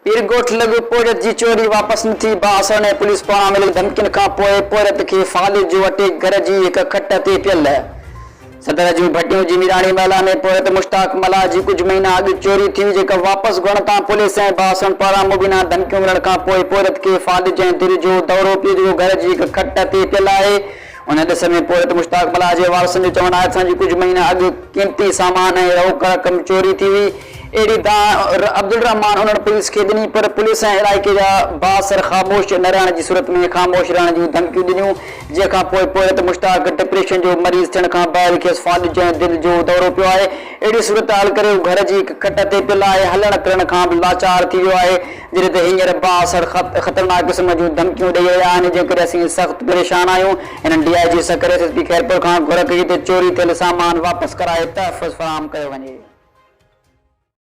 पीरगोठ लॻ पोरत जी चोरी वापस न थी। बासण ने पुलिस पारां मिलियल धमकियुनि खां पोइ पोरत खे फ़ालिज जो वटे घर जी हिक खट ते पियल। सदर जूं भटियूं जी मीराणी महिला में पोरत मुश्ताक मल्हार जी कुछ महीना अॻु चोरी थी, जेका वापस घुरण तां पुलिस ऐं बासण पारां मुबीना धमकियूं मिलण खां पोइ पोरत खे फ़ालिज ऐं दिलि जो दौरो पियो, जेको घर जी हिक खट ते पियल आहे। उन ॾिस में पोरत मुश्ताक मल्हार जे वारसनि जो चवणु आहे त असांजी कुछ महीना अॻु कीमती सामान ऐं रोक रक़म चोरी थी हुई। अहिड़ी अब्दुल रहमान उन्हनि पुलिस खे ॾिनी, पर पुलिस ऐं इलाइक़े जा बासर ख़ामोश न रहण जी सूरत में ख़ामोश रहण जूं धमकियूं ॾिनियूं, जंहिंखां पोइ पोरत मुश्ताक डिप्रेशन जो मरीज़ थियण खां ॿाहिरि खेसि फ़ालिज ऐं दिलि जो दौरो पियो आहे। अहिड़ी सूरत हाल करे हू घर जी हिकु खट ते पियल आहे, हलण फिरण खां बि लाचार थी वियो आहे। जॾहिं त हींअर बासर ख़तरनाक क़िस्म जूं धमकियूं ॾेई रहिया आहिनि, जंहिं करे असीं सख़्तु परेशान आहियूं। हिननि DIG सकरे SP खैरपुर खां घुर कई त चोरी थियल सामान वापसि कराए तहफ़ुज़ फ़राहम कयो वञे।